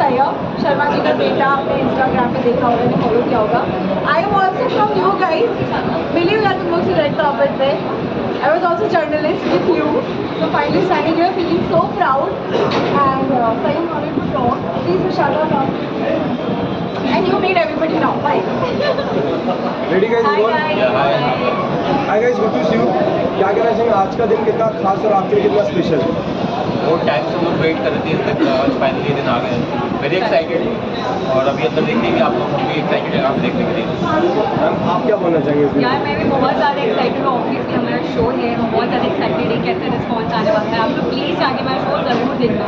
सैयब शर्मा जी का बेटा आपने इंस्टाग्राम पे देखा होगा, ने फॉलो किया होगा. आई am also from you guys. Believe that तुम लोग से रेड कार्पेट पे. I was also journalist with you. So finally standing here feeling so proud. And Sayyam wanted to talk. Please Vishaka come. And you made everybody now. Bye. Ready guys? Hi guys. Yeah, hi. Hi guys, good to see you. क्या कहना चाहिए आज का दिन कितना खास और आपके लिए कितना स्पेशल? बहुत टाइम से हम लोग वेट कर रहे थे, आज फाइनली दिन आ गए. Very excited. और अभी अंदर देखते हैं कि आप लोग भी एक्साइटेड हैं आप देखने के लिए. मैम आप क्या बोलना चाहेंगे? यार मैं भी बहुत ज़्यादा एक्साइटेड हूँ. ऑब्वियसली हमारा शो है, हम बहुत ज़्यादा एक्साइटेड है कैसे रिस्पॉन्स आने वाला है. आप लोग प्लीज़ जाके मेरा शो ज़रूर देखना.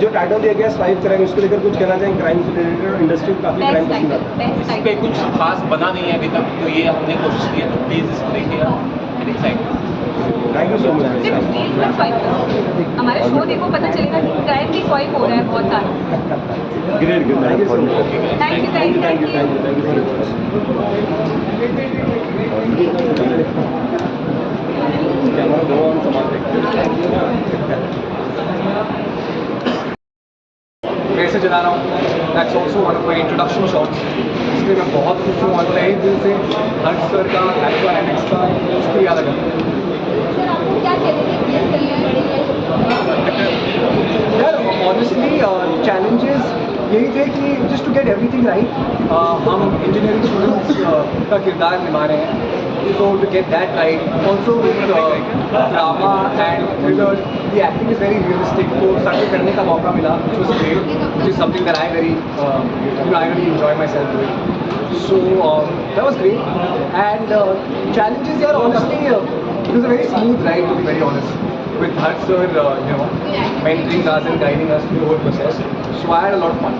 जो टाइटल दिया गया स्वाइप क्राइम, उसको लेकर कुछ कहना चाहेंगे? क्राइम से रिलेटेड इंडस्ट्री काफी क्राइम पसंद है. इस पे कुछ खास बना नहीं है अभी तक, तो ये हमने कोशिश की है, तो प्लीज़ इसको देखिएगा. Very excited. Thank you so much. Please मत स्वाइप करो. हमारा शो देखो, पता चलेगा कि क्राइम भी स्वाइप हो रहा है बहुत सारा. Great great. Thank you so much. Thank you thank you thank you thank you thank you camera दो ऑन संभाल. कैसे चला रहा हूँ. That's also one of my introduction shots. इसलिए मैं बहुत खुश हूँ और तहे दिल से हर्ष सर का एक्टर एनेक्स का शुक्रिया अदा करता हूँ. सर आपको क्या यार ऑनेस्टली चैलेंजेस यही थे कि just to get everything right. हम इंजीनियरिंग स्टूडेंट्स का किरदार निभा रहे हैं. So to get that right, also with drama and thriller, the acting is very realistic. तो सर्वे करने का मौका मिला, which was great, which is something that I very, I really enjoy myself doing. So that was great. And challenges, yeah, honestly, it was a very smooth ride to be very honest. With Harsh sir, mentoring us and guiding us through the whole process. So I had a lot of fun.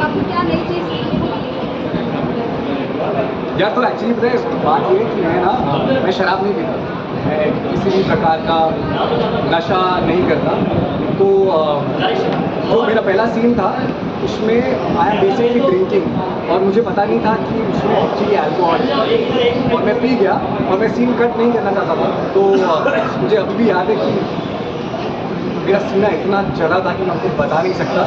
आपको क्या नई चीज़ यार तो actually पता है बात ये है कि मैं शराब नहीं पीता. मैं किसी भी प्रकार का नशा नहीं करता. तो जो मेरा पहला सीन था उसमें आई एम बेसिकली ड्रिंकिंग और मुझे पता नहीं था कि उसमें एक्चुअली अल्कोहल और मैं पी गया और मैं सीन कट नहीं करना चाहता था. तो मुझे अभी भी याद है कि मेरा सीना इतना चढ़ा था कि मैं आपको बता नहीं सकता.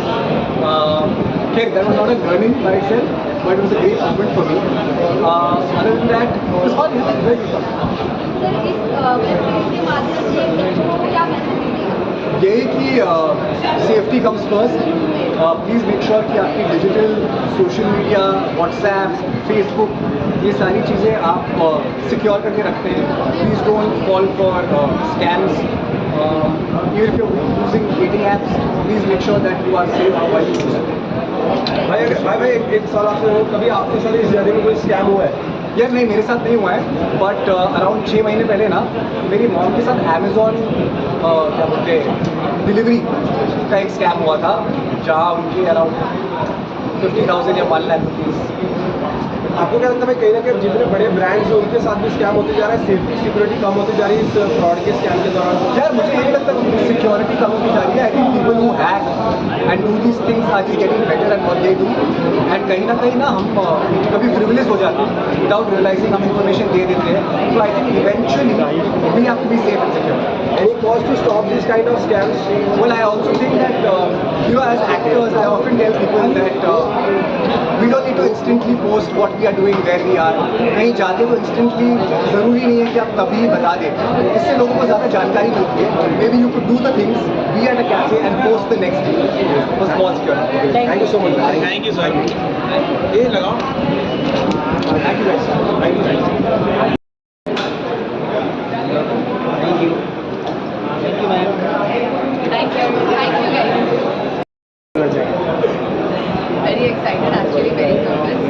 खैर that was not a learning by itself, but it was a great moment for me. Other than that, it was fun. Yeah, very fun. Sir इस के माध्यम से क्या मैसेज मिलेगा? यही कि safety comes first. Please make sure कि आपकी digital social media WhatsApp Facebook ये सारी चीज़ें आप सिक्योर करके रखते हैं. Please don't fall for scams. Even if you're using dating apps, please make sure that you are safe while using it. भाई एक सवाल आपसे हो, कभी आपके साथ इस जर्नी में कोई स्कैम हुआ है? यार नहीं, मेरे साथ नहीं हुआ है. बट अराउंड 6 महीने पहले ना मेरी मॉम के साथ अमेज़ॉन क्या बोलते हैं डिलीवरी का एक स्कैम हुआ था, जहाँ उनके अराउंड 50,000 या 1 लाख रुपीज़. आपको क्या लगता है कहीं ना कहीं जितने बड़े ब्रांड्स हैं उनके साथ भी स्कैम होते जा रहा है, सेफ्टी सिक्योरिटी कम होती जा रही है इस फ्रॉड के स्कैम के दौरान? यार मुझे ये लगता है कि सिक्योरिटी कम होती जा रही है. I think people who hack and do this things are just getting better at what they do. And कहीं ना हम कभी फ्रिविलेज हो जाते हैं विदाउट रियलाइजिंग. हम इंफॉर्मेशन दे देते हैं. तो I think eventually we have to be safe and secure. Any cause to stop this kind of scams? Well, I also think that, as actors, I often tell people that we don't need to instantly post what we are doing, where we are. कहीं जाते तो instantly ज़रूरी नहीं है कि आप तभी बता दें. इससे लोगों को ज़्यादा जानकारी मिलती है. Maybe you could do the things, be at a cafe and post the next day for small security. Thank you so much. Thank you sir. ये लगाओ. Thank you guys. Thank you guys. Thank you guys. Very excited, actually very nervous,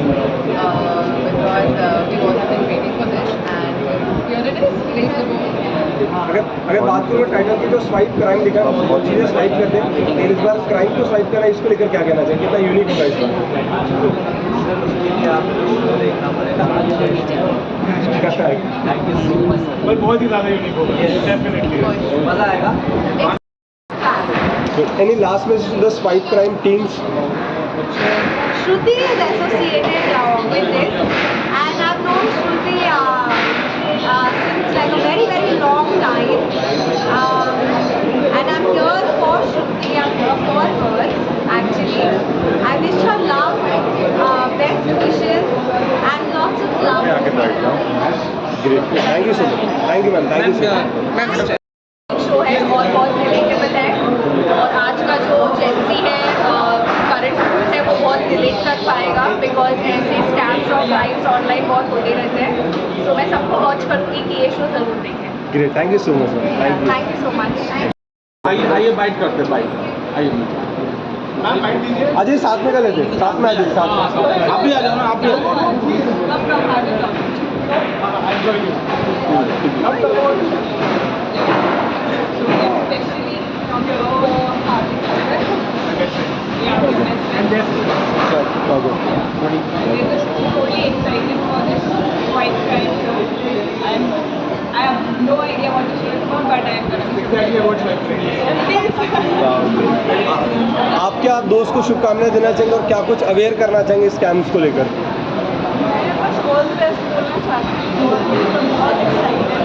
because we've all been waiting for this, and here it is. Today's the moment. अगर बात करूँ title की जो swipe crime लिखा है बहुत चीज़ें swipe करते हैं, लेकिन इस बार क्राइम को स्वाइप करना है, इसको लेकर क्या कहना चाहिए? कितना यूनिक होगा इस बार? बहुत ही ज़्यादा यूनिक होगा, डेफिनेटली मज़ा आएगा. Any last message to the swipe crime teams? Shruti is associated with this, and I've known Shruti since like a very very long time, and I'm here for Shruti. I'm here for her. Actually. Great, thank you so much, thank you ma'am, thank you so much. Show है और बहुत relatable है और आज का जो Gen Z है current youth है वो बहुत रिलेट कर पाएगा बिकॉज ऐसे स्कैम्स और क्राइम्स ऑनलाइन बहुत होते रहते हैं। तो मैं सबको वॉच करूँगी कि ये शो ज़रूर देखें। Great, thank you so much ma'am, thank you. Thank you so much. आइए बाइट करते हैं, बाइट आइए मैम, बाइट दीजिए। अजय साथ में कर लेते हैं, साथ में आ जाइए, साथ में। आप भी आ जाओ ना, आप भी आ जाओ। Totally excited for this white crime show, and I have no idea what the show is about, but I am gonna be Exactly about my friends. आप क्या दोस्त को शुभकामनाएं देना चाहेंगे और क्या कुछ अवेयर करना चाहेंगे स्कैम्स को लेकर? मैं बस ऑल द बेस्ट बोलना चाहती हूँ और मैं तो बहुत एक्साइटेड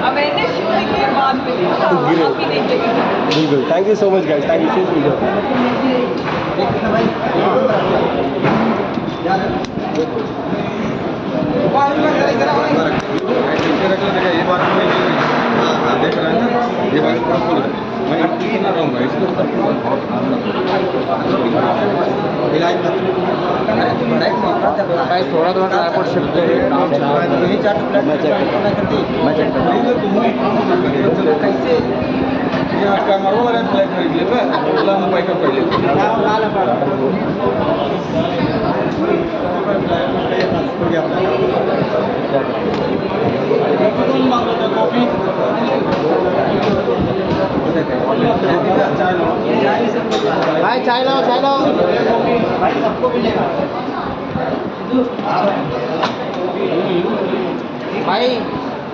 अवेयरनेस शो देखिए बाद में आप भी देखिएगा। बिल्कुल, thank you so much guys, thank you so much. ये बात देख रहे हैं ना, ये बात पूरा फुल है। मैं इतना ना रहूँगा इसको थोड़ा थोड़ा ट्राइपॉड शिफ्ट करिए। कैसे ये आपका मरवा वाला फ्लैट खरीद लेते हैं, अगला हम बाइक कर लेते भाई चाय लाओ, चाय लाओ। भाई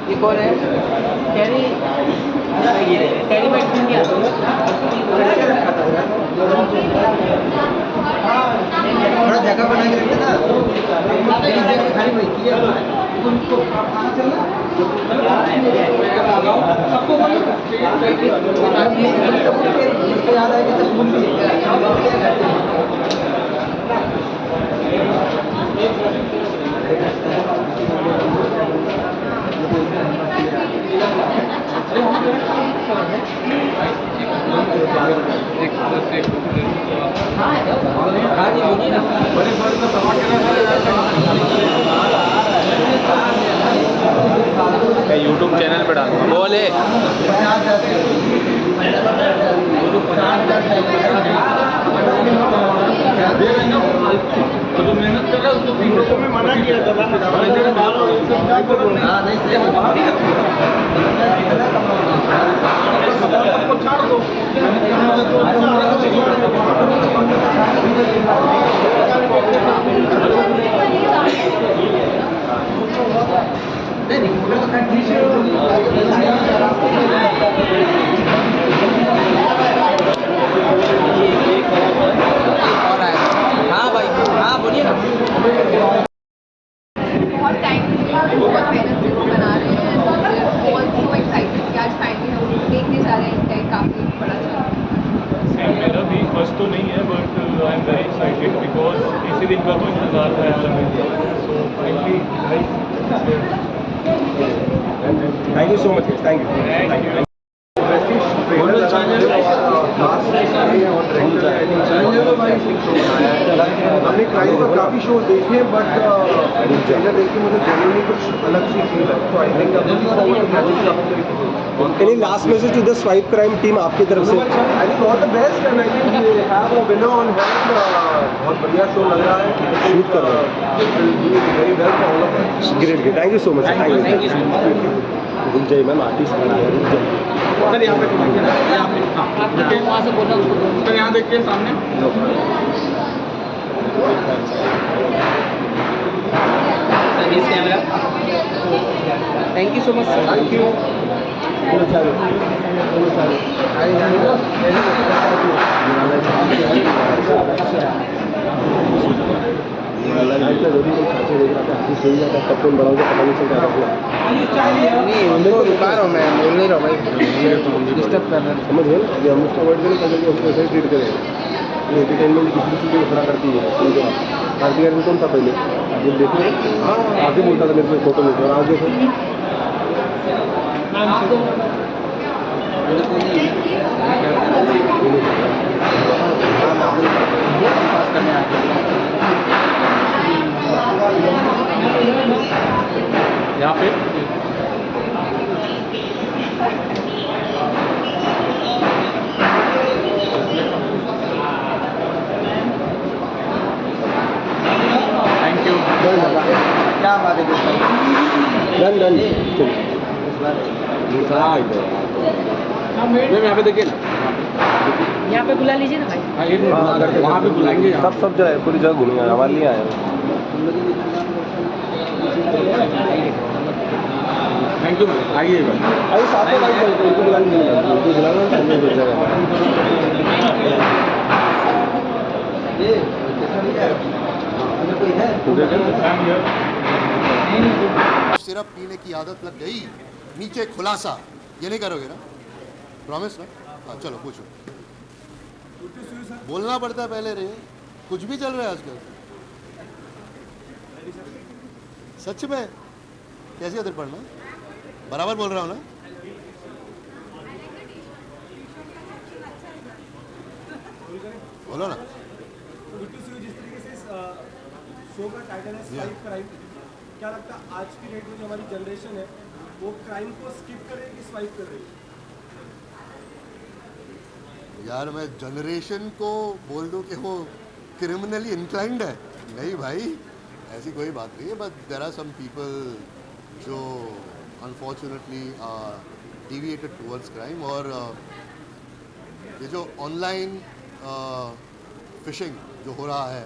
ये कौन है? कैरी कैरी बैठ क्या? थोड़ा जगह बना के रखते ना, खाली बैठी है उनको खाना चलना सबको याद आएगी तो सुन भी यूट्यूब चैनल पे डाल बोले जो मेहनत कर रहा है उसको 3 रुपये में मना किया था सबको छाड़ दो। हाँ भाई, हाँ बोलिए ना। बहुत टाइम से बहुत मेहनत से वो बना रहे हैं और सो एक्साइटेड कि आज फाइनली हम देखने जा रहे हैं। काफ़ी बड़ा चला मेरा भी फर्स्ट तो नहीं है, but I am very excited because इसी दिन का तो इंतजार है। So finally thank you so much, thank you. हमने क्राइम का काफ़ी शो देखे हैं बट ट्रेलर देख के मुझे जेन्युइनली कुछ अलग सी फील है। तो I think any last message to the swipe crime team आपकी तरफ से? I think all the best and I think we have a winner on hand. बहुत बढ़िया शो लग रहा है, शूट कर रहा है very well for all of us. Great, thank you so much, thank you. रुक जाइए मैम, आर्टिस्ट बन गया, रुक जाइए। सर यहाँ पे वहाँ से बोलना सर, यहाँ देखिए सामने। Camera, thank you so much sir. Thank you. चलो चालू, चलो चालू। जरूरी कोई छाछे देख रहा था, आर्टिस्ट हो जाता तब कौन बड़ा होगा पता नहीं चल रहा था। नहीं उनको रुका रहा हूँ मैं, बोल नहीं रहा हूँ भाई, डिस्टर्ब कर रहा हूँ। समझ गए ना, हम उसको अवॉइड करें, अगर उसको ऐसे ही ट्रीट करें। एंटरटेनमेंट किसी भी चीज़ को खड़ा करती है समझो आप। कार्तिक आर्यन कौन था पहले जब देखो आगे बोलता था मेरे को फोटो में और आज देखो यहाँ पे थैंक यू। क्या बात है डन डन मैम यहाँ पे देखिए ना यहाँ पे बुला लीजिए ना भाई। वहाँ पे बुलाएंगे सब जगह पूरी जगह घूमेंगे हमारे लिए आए थैंक यू आइए अरे साथ में बाइक चलते उनको बुला लीजिए उनको बुलाना सामने हो जाएगा सिरप पीने की आदत लग गई नीचे खुलासा ये नहीं करोगे ना प्रॉमिस ना हाँ चलो पूछो बोलना पड़ता है पहले रे कुछ भी चल रहा है आजकल सच में कैसी आदत पढ़ना बराबर बोल रहा हूँ ना बोलो ना जिस तरीके से शो का टाइटल है स्वाइप क्राइम क्या लगता है आज की डेट में जो हमारी जनरेशन है वो क्राइम को स्किप कर रही है कि स्वाइप कर रही है? यार मैं जनरेशन को बोल दूं कि वो क्रिमिनली इंक्लाइंड है नहीं भाई ऐसी कोई बात नहीं है but there are some people जो अनफॉर्चुनेटली डिविएटेड टुवर्ड्स क्राइम और ये जो ऑनलाइन फिशिंग जो हो रहा है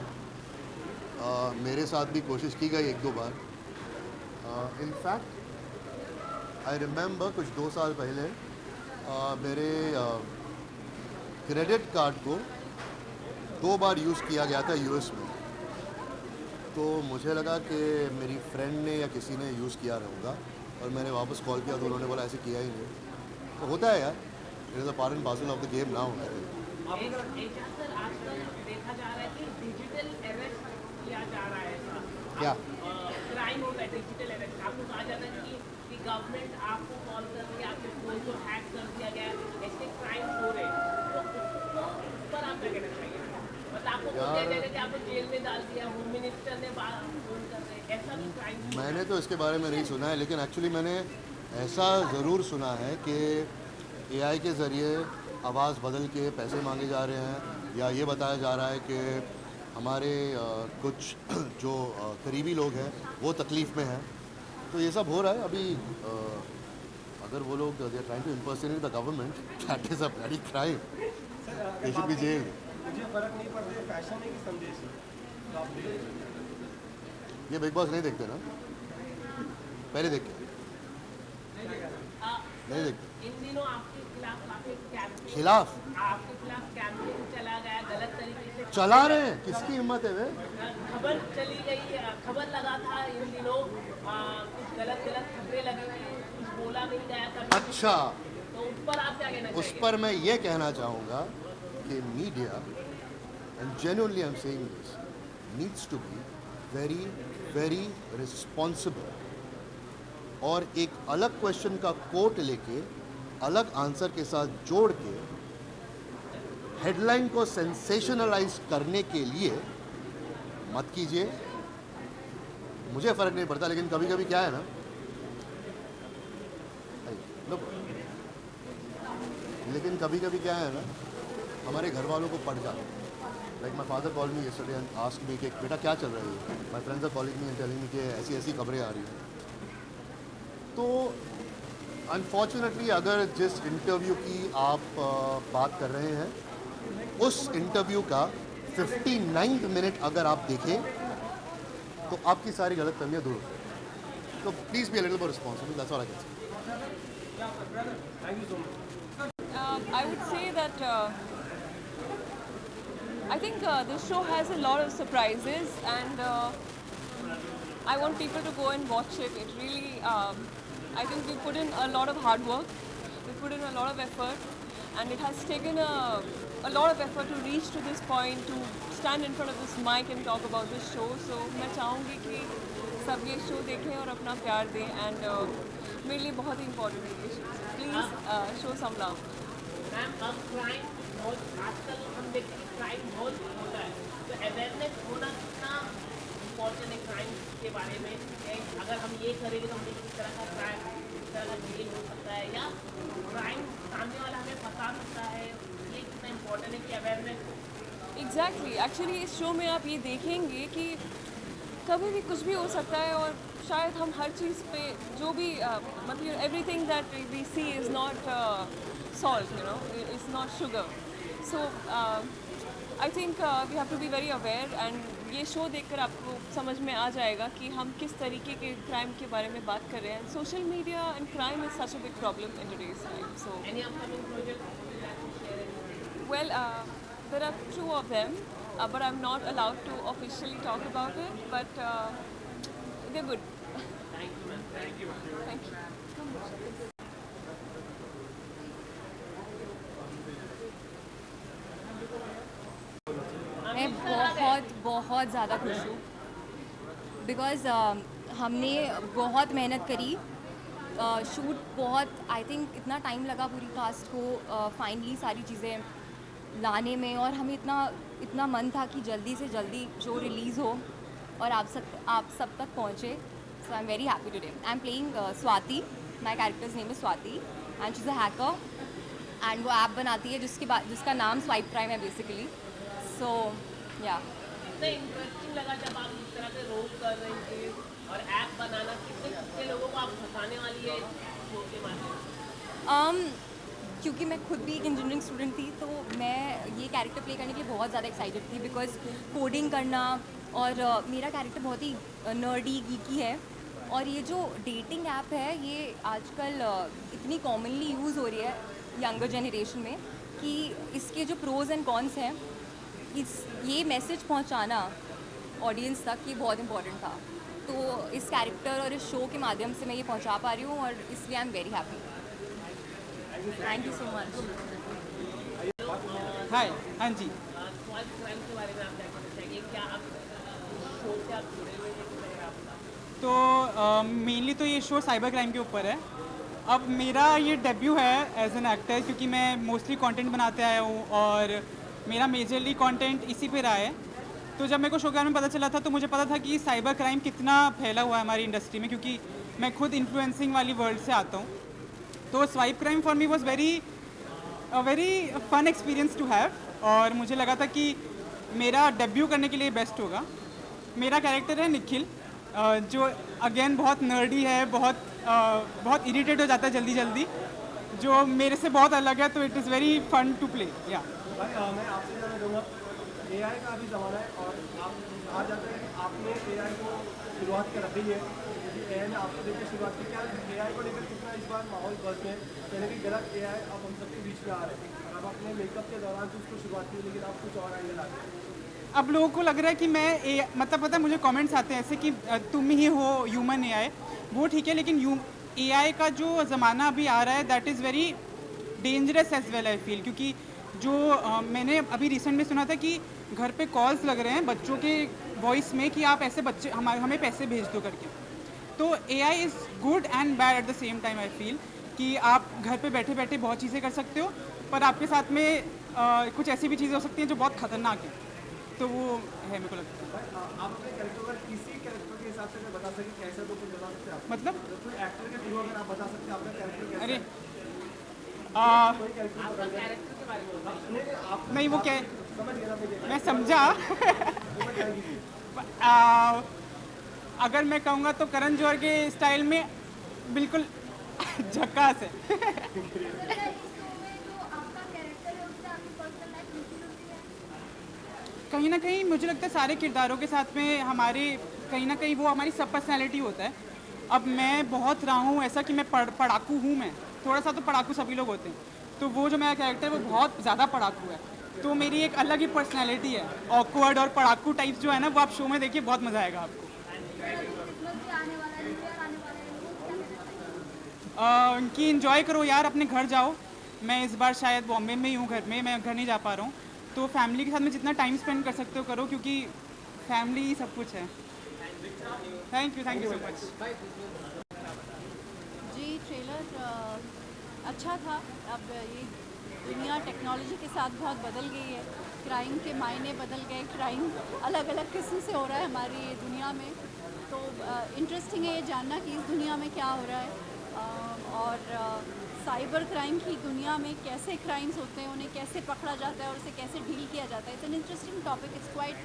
मेरे साथ भी कोशिश की गई एक दो बार इनफैक्ट आई रिमेंबर कुछ 2 साल पहले मेरे क्रेडिट कार्ड को 2 बार यूज़ किया गया था यूएस में तो मुझे लगा कि मेरी फ्रेंड ने या किसी ने यूज़ किया होगा और मैंने वापस कॉल किया तो उन्होंने बोला ऐसे किया ही नहीं तो होता है यार it is a part and parcel of the game now क्या क्राइम होता है डिजिटल अरेस्ट आपको कहा जाता है कि गवर्नमेंट आपको कॉल कर रही है आपके फोन को हैक कर दिया गया है ऐसे क्राइम हो रहे हैं तो उस पर आप क्या कहना चाहिए मतलब आपको बोल दिया जाएगा कि आपको जेल में डाल दिया होम मिनिस्टर ने फोन कर रहे हैं ऐसा भी क्राइम मैंने तो इसके बारे में नहीं सुना है लेकिन एक्चुअली मैंने ऐसा ज़रूर सुना है कि एआई के ज़रिए आवाज़ बदल के पैसे मांगे जा रहे हैं या ये बताया जा रहा है कि हमारे कुछ जो करीबी लोग हैं वो तकलीफ़ में हैं तो ये सब हो रहा है अभी अगर वो लोग they are trying to impersonate the government that is a bloody crime they should be jailed मुझे फर्क नहीं पड़ता फैशन है कि संदेश है तो आप ये बिग बॉस नहीं देखते ना पहले देखते नहीं देखते इन दिनों आपके खिलाफ काफी कैंपेन खिलाफ आपके खिलाफ कैंपेन चला गया गलत तरीके से चला रहे हैं किसकी हिम्मत है वे खबर चली गई खबर लगा था इन दिनों कुछ गलत खबरें लगी थी कुछ बोला नहीं गया था अच्छा तो उस पर आप क्या कहना उस पर मैं ये कहना चाहूँगा कि media and genuinely I am saying this needs to be very very responsible और एक अलग क्वेश्चन का कोट लेके अलग आंसर के साथ जोड़ के हेडलाइन को सेंसेशनलाइज करने के लिए मत कीजिए मुझे फ़र्क नहीं पड़ता लेकिन कभी कभी क्या है ना लेकिन कभी कभी क्या है ना हमारे घर वालों को पड़ जाता है like my father call me yesterday and asked me कि बेटा क्या चल रहा है my friends are calling me and telling me कि ऐसी ऐसी खबरें आ रही हैं तो अनफॉर्चुनेटली अगर जिस इंटरव्यू की आप बात कर रहे हैं उस इंटरव्यू का 59th मिनट अगर आप देखें तो आपकी सारी गलत फहमियाँ दूर हो तो please be a little more responsible that's all I can say I would say that I think this show has a lot of surprises, and I want people to go and watch it. It really, I think we put in a lot of hard work. we put in a lot of effort, and it has taken a lot of effort to reach to this point, to stand in front of this mic and talk about this show. So मैं चाहूँगी कि सब ये show देखें और अपना प्यार दें, एंड मेरे लिए बहुत ही इम्पोर्टेंट है ये show. Please show some love. Ma'am अब क्राइम बहुत आजकल हम देखते हैं कि क्राइम बहुत होता है, तो अवेयरनेस होना कितना इम्पोर्टेंट है क्राइम के बारे में. अगर हम ये करेंगे तो हमें किस तरह का क्राइम, किस तरह का जेल हो सकता है, या क्राइम सामने वाला हमें फंसा सकता है, ये कितना इम्पोर्टेंट है कि अवेयरनेस. एग्जैक्टली. एक्चुअली इस शो में आप ये देखेंगे कि कभी भी कुछ भी हो सकता है, और शायद हम हर चीज़ पे जो भी मतलब everything that we see is not salt, you know, it's not sugar. So I think we have to be very aware, and ये शो देखकर आपको समझ में आ जाएगा कि हम किस तरीके के क्राइम के बारे में बात कर रहे हैं. Social media and crime is such a big problem in today's time. So Any upcoming project? well, there are 2 of them, but I'm not allowed to officially talk about it, but they're good. Thank you, ma'am. Thank you. Thank you. मैं बहुत ज़्यादा खुश हूँ, because हमने बहुत मेहनत करी. Shoot बहुत, आई थिंक इतना टाइम लगा पूरी कास्ट को फाइनली सारी चीज़ें लाने में, और हमें इतना मन था कि जल्दी से जल्दी शो रिलीज़ हो और आप सब तक पहुँचे. So I am very happy today. I am playing Swati. My character's name is Swati and she is a hacker, and वो ऐप बनाती है जिसका नाम स्वाइप क्राइम है बेसिकली. सो या कितना इंटरेस्टिंग लगा जब आप इस तरह के रोल कर रहे थे, और ऐप बनाना कितने लोगों को आप फंसाने वाली है शो के माध्यम से. क्योंकि मैं खुद भी एक इंजीनियरिंग स्टूडेंट थी, तो मैं ये कैरेक्टर प्ले करने के लिए बहुत ज़्यादा एक्साइटेड थी, बिकॉज कोडिंग करना, और मेरा कैरेक्टर बहुत ही नर्डी गीकी है. और ये जो डेटिंग ऐप है ये आजकल इतनी कॉमनली यूज़ हो रही है यंगर जनरेशन में, कि इसके जो प्रोज एंड कॉन्स हैं, ये मैसेज पहुंचाना ऑडियंस तक ये बहुत इम्पोर्टेंट था. तो इस कैरेक्टर और इस शो के माध्यम से मैं ये पहुंचा पा रही हूँ, और इसलिए I am very happy. Thank you so much. Hi. हाँ जी. स्वाइप क्राइम के बारे में आप क्या कहना चाहेंगे, क्या आप शो से आप जुड़े हुए हैं कि नहीं आप? तो मेनली तो ये शो साइबर क्राइम के ऊपर है. अब मेरा ये डेब्यू है एज एन एक्टर, क्योंकि मैं मोस्टली कंटेंट बनाते आया हूँ और मेरा मेजरली कंटेंट इसी पे रहा है. तो जब मेरे को शो के बारे में पता चला था, तो मुझे पता था कि साइबर क्राइम कितना फैला हुआ है हमारी इंडस्ट्री में, क्योंकि मैं खुद इन्फ्लुएंसिंग वाली वर्ल्ड से आता हूँ. तो swipe crime for me was very fun experience to have, और मुझे लगा था कि मेरा डेब्यू करने के लिए बेस्ट होगा. मेरा कैरेक्टर है निखिल, जो अगेन बहुत नर्डी है, बहुत इरिटेट हो जाता है जल्दी, जो मेरे से बहुत अलग है. तो it is very fun to play. Yeah भाई मैं आपसे जानना चाहूँगा, AI का अभी ज़माना है, और आप कहा जाता है कि आपने AI को शुरुआत कर रखी है, क्योंकि AI ने आपको लेकर शुरुआत की. क्या AI को लेकर कितना इस बार माहौल बस में कहने की गलत AI अब हम सबके बीच में आ रहे हैं, और अब आपने मेकअप के दौरान से उसको शुरुआत की, लेकिन आप कुछ और आइडिया लाते हैं. अब लोगों को लग रहा है कि मैं मतलब पता है, मुझे कमेंट्स आते हैं ऐसे कि तुम ही हो ह्यूमन AI. वो ठीक है, लेकिन AI का जो ज़माना अभी आ रहा है, that is very dangerous as well I feel. क्योंकि जो मैंने अभी रिसेंट में सुना था कि घर पे कॉल्स लग रहे हैं बच्चों के वॉइस में कि आप ऐसे बच्चे हमें पैसे भेज दो करके. तो AI is good and bad at the same time I feel, कि आप घर पे बैठे बैठे बहुत चीज़ें कर सकते हो, पर आपके साथ में कुछ ऐसी भी चीज़ें हो सकती हैं जो बहुत ख़तरनाक है. तो वो है मेरे को लगता है. आप अपने कैरेक्टर का किसी कैरेक्टर के हिसाब से बता सकें कैसा, तो कुछ बता सकते हैं आप? मतलब कोई एक्टर के थ्रू अगर आप बता सकते हैं आपका कैरेक्टर कैसा अरे है? कोई कैरेक्टर के बारे में आप नहीं, वो क्या समझ गया ना, मैं समझा. अगर मैं कहूँगा तो करण जौहर के स्टाइल में बिल्कुल झक्कास है. कहीं ना कहीं मुझे लगता है सारे किरदारों के साथ में हमारे कहीं ना कहीं वो हमारी सब पर्सनैलिटी होता है. अब मैं बहुत रहा हूँ ऐसा कि मैं पढ़ाकू हूँ. मैं थोड़ा सा तो पढ़ाकू सभी लोग होते हैं, तो वो जो मेरा कैरेक्टर है वो बहुत ज़्यादा पढ़ाकू है. तो मेरी एक अलग ही पर्सनैलिटी है. ऑकवर्ड और पढ़ाकू टाइप जो है ना, वो आप शो में देखिए, बहुत मज़ा आएगा आपको. कि इंजॉय करो यार, अपने घर जाओ। मैं इस बार शायद बॉम्बे में ही हूँ, घर में, मैं घर नहीं जा पा रहा हूँ, तो फैमिली के साथ में जितना टाइम स्पेंड कर सकते हो करो, क्योंकि फैमिली ही सब कुछ है। Thank you so much. जी ट्रेलर अच्छा था। अब ये दुनिया टेक्नोलॉजी के साथ बहुत बदल गई है, क्राइम के मायने बदल गए, क्राइम अलग अलग किस्म से हो रहा है हमारी ये दुनिया में। तो इंटरेस्टिंग है ये जानना कि इस दुनिया में क्या हो रहा है, और साइबर क्राइम की दुनिया में कैसे क्राइम्स होते हैं, उन्हें कैसे पकड़ा जाता है और उसे कैसे डील किया जाता है। It's an interesting topic, it's quite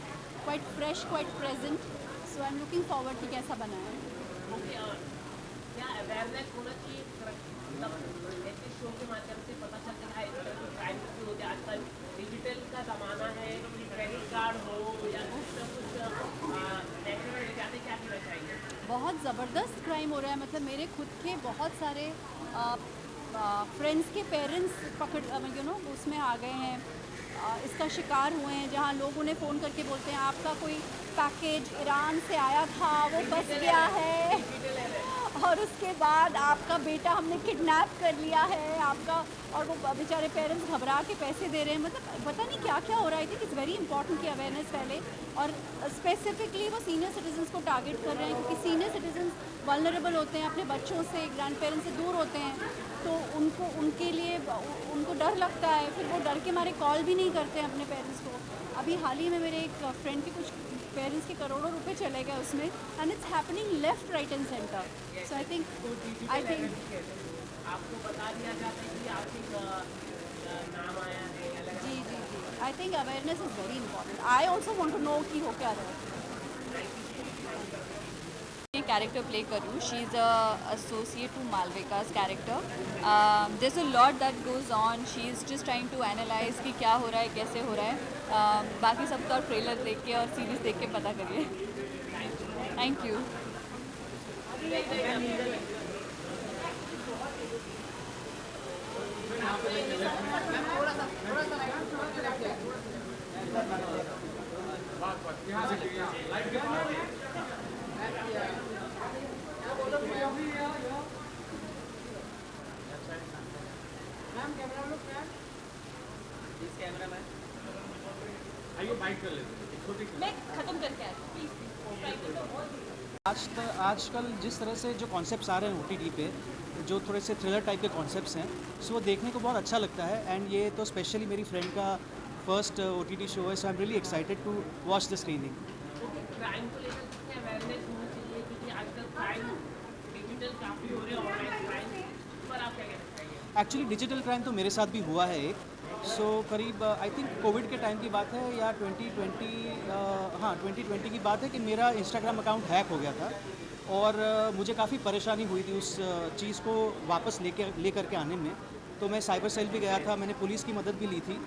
fresh, quite present. So I am looking forward कि कैसा बना है। क्या अवेयरनेस होना चाहिए, मतलब ऐसे शो के माध्यम से पता चलता है इस तरह के क्राइम भी होते हैं। आजकल डिजिटल का ज़माना है, क्रेडिट कार्ड हो या कुछ ना कुछ नेचुरल जाते क्या करना चाहिए? बहुत ज़बरदस्त क्राइम हो रहा है। मतलब मेरे खुद के बहुत सारे फ्रेंड्स के पेरेंट्स पकड़ उसमें आ गए हैं, इसका शिकार हुए हैं, जहाँ लोग उन्हें फ़ोन करके बोलते हैं आपका कोई पैकेज ईरान से आया था, वो फंस गया है, और उसके बाद आपका बेटा हमने किडनैप कर लिया है आपका, और वो बेचारे पेरेंट्स घबरा के पैसे दे रहे हैं। मतलब पता नहीं क्या क्या हो रहा है। I think it's very important कि अवेयरनेस फैले, और स्पेसिफिकली वो सीनियर सिटीजन्स को टारगेट कर रहे हैं, क्योंकि सीनियर सिटीजन्स वल्नरेबल होते हैं, अपने बच्चों से, ग्रैंड पेरेंट्स से दूर होते हैं, तो उनके लिए उनको डर लगता है, फिर वो डर के मारे कॉल भी नहीं करते हैं अपने पेरेंट्स को। अभी हाल ही में मेरे एक फ्रेंड के कुछ पेरेंट्स के करोड़ों रुपए चले गए उसमें, and it's happening left right and centre. So I think आपको बता दिया जाता है कि आपके नाम आया है। जी I think awareness is very important. I also want to know कि हो क्या रहा है। कैरेक्टर प्ले कर रही हूँ, she is associate to Malvika's character. there's a lot that goes on, she is just trying to analyze कि क्या हो रहा है, कैसे हो रहा है। बाकी सब तो ट्रेलर देख के और सीरीज़ देख के पता करिए। Thank you. मैं खत्म करके आती हूँ प्लीज़। आजकल जिस तरह से जो कॉन्सेप्ट्स आ रहे हैं OTT पे, जो थोड़े से थ्रिलर टाइप के कॉन्सेप्ट्स हैं, सो वो देखने को बहुत अच्छा लगता है। एंड ये तो स्पेशली मेरी फ्रेंड का फर्स्ट OTT शो है, so I am really excited to watch the screening. Crime को लेकर कितनी अवेयरनेस होनी चाहिए, क्योंकि आजकल क्राइम डिजिटल काफ़ी हो रहे हैं, ऑनलाइन क्राइम पर आप क्या कहना चाहिए? एक्चुअली डिजिटल क्राइम तो मेरे साथ भी हुआ है एक, सो करीब आई थिंक कोविड के टाइम की बात है या 2020 की बात है कि मेरा इंस्टाग्राम अकाउंट हैक हो गया था, और मुझे काफ़ी परेशानी हुई थी उस चीज़ को वापस लेकर के आने में। तो मैं साइबर सेल भी गया था, मैंने पुलिस की मदद भी ली थी,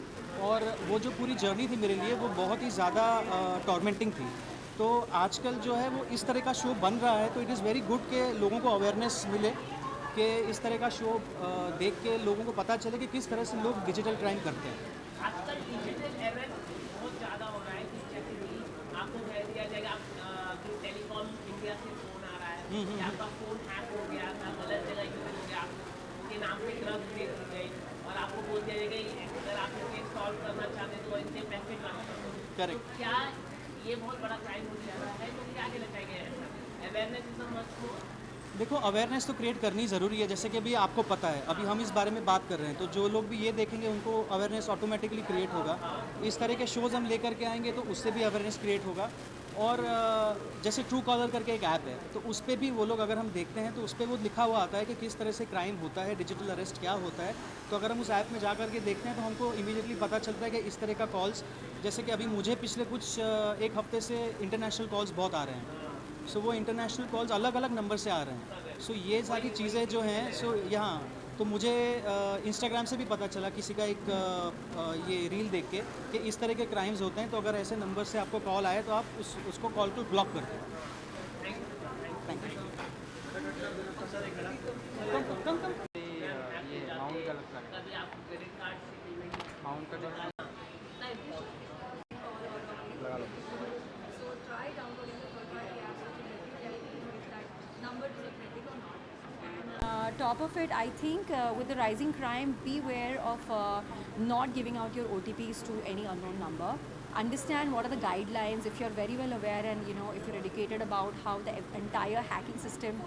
और वो जो पूरी जर्नी थी मेरे लिए वो बहुत ही ज़्यादा टॉर्मेंटिंग थी। तो आजकल जो है वो इस तरह का शो बन रहा है, तो इट इज़ वेरी गुड कि लोगों को अवेयरनेस मिले, कि इस तरह का शो देख के लोगों को पता चले कि किस तरह से लोग डिजिटल क्राइम करते हैं। आजकल डिजिटल एरर बहुत ज़्यादा हो रहा है कि जैसे कि आपको कह दिया जाएगा आप टेलीकॉम इंडिया से फ़ोन आ रहा है कि आपका फ़ोन हैक हो गया था, गलत जगह यूज़ हो गया, आपके नाम पे ड्रग्स भेज दी गई, और आपको बोल दिया जाएगा अगर आप इसे सॉल्व करना चाहते हैं तो इनसे पैसे ट्रांसफर करो। करेक्ट। क्या ये बहुत बड़ा क्राइम हो जा रहा है, तो क्या कहना चाहिए? अवेयरनेस इज अ मस्ट मोर। देखो, अवेयरनेस तो क्रिएट करनी ज़रूरी है, जैसे कि अभी आपको पता है, अभी हम इस बारे में बात कर रहे हैं, तो जो लोग भी ये देखेंगे उनको अवेयरनेस ऑटोमेटिकली क्रिएट होगा। इस तरह के शोज़ हम लेकर के आएंगे तो उससे भी अवेयरनेस क्रिएट होगा। और जैसे ट्रू कॉलर करके एक ऐप है, तो उस पर भी वो लोग अगर हम देखते हैं तो उस पर वो लिखा हुआ आता है कि किस तरह से क्राइम होता है, डिजिटल अरेस्ट क्या होता है। तो अगर हम उस ऐप में जा कर के देखते हैं तो हमको इमीडिएटली पता चलता है कि इस तरह का कॉल्स, जैसे कि अभी मुझे पिछले कुछ एक हफ्ते से इंटरनेशनल कॉल्स बहुत आ रहे हैं, सो वो इंटरनेशनल कॉल्स अलग अलग नंबर से आ रहे हैं। सो ये सारी चीज़ें जो हैं, सो यहाँ तो मुझे इंस्टाग्राम से भी पता चला किसी का एक ये रील देख के कि इस तरह के क्राइम्स होते हैं, तो अगर ऐसे नंबर से आपको कॉल आए तो आप उसको कॉल को ब्लॉक कर दें। Thank you. ये माउंट का लगता है, कभी आपको क्रेडिट कार्ड से पेमेंट माउंट का जो So try downloading the third-party apps such as Telegram that number is authentic or not. And top of it, I think with the rising crime, beware of not giving out your OTPs to any unknown number. Understand what are the guidelines. If you're very well aware and if you're educated about how the entire hacking system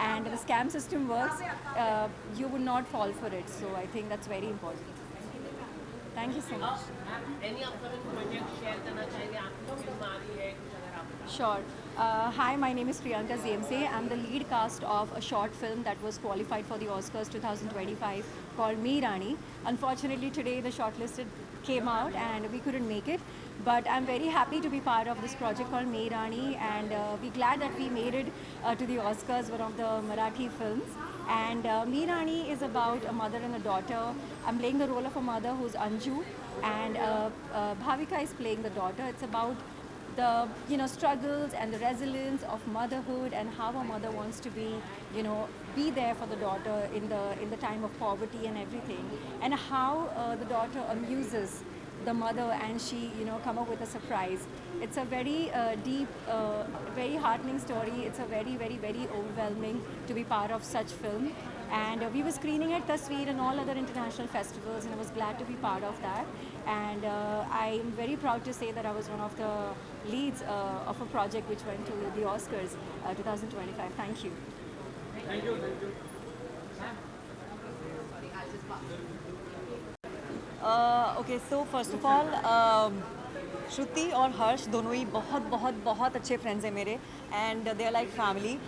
and the scam system works, you would not fall for it. So I think that's very important. Thank you so much. Any upcoming project share करना चाहेंगे? आपकी film आ रही है कुछ अगर आप Sure. Hi, my name is Priyanka Zemse. I'm the lead cast of a short film that was qualified for the Oscars 2025 called Me Rani. Unfortunately, today the shortlisted came out and we couldn't make it. But I'm very happy to be part of this project called Me Rani, and we're glad that we made it to the Oscars, one of the Marathi films. And Me Rani is about a mother and a daughter. I'm playing the role of a mother who's Anju, and Bhavika is playing the daughter. It's about the struggles and the resilience of motherhood and how a mother wants to be there for the daughter in the time of poverty and everything, and how the daughter amuses the mother and she come up with a surprise. It's a very deep, very heartening story. It's a very, very, very overwhelming to be part of such film. And we were screening at Tasveer and all other international festivals, and I was glad to be part of that. And I'm very proud to say that I was one of the leads of a project which went to the Oscars 2025. Thank you. Thank you. Thank you. Okay so first of all Shruti और हर्ष दोनों ही बहुत बहुत बहुत अच्छे friends हैं मेरे, and they are like family.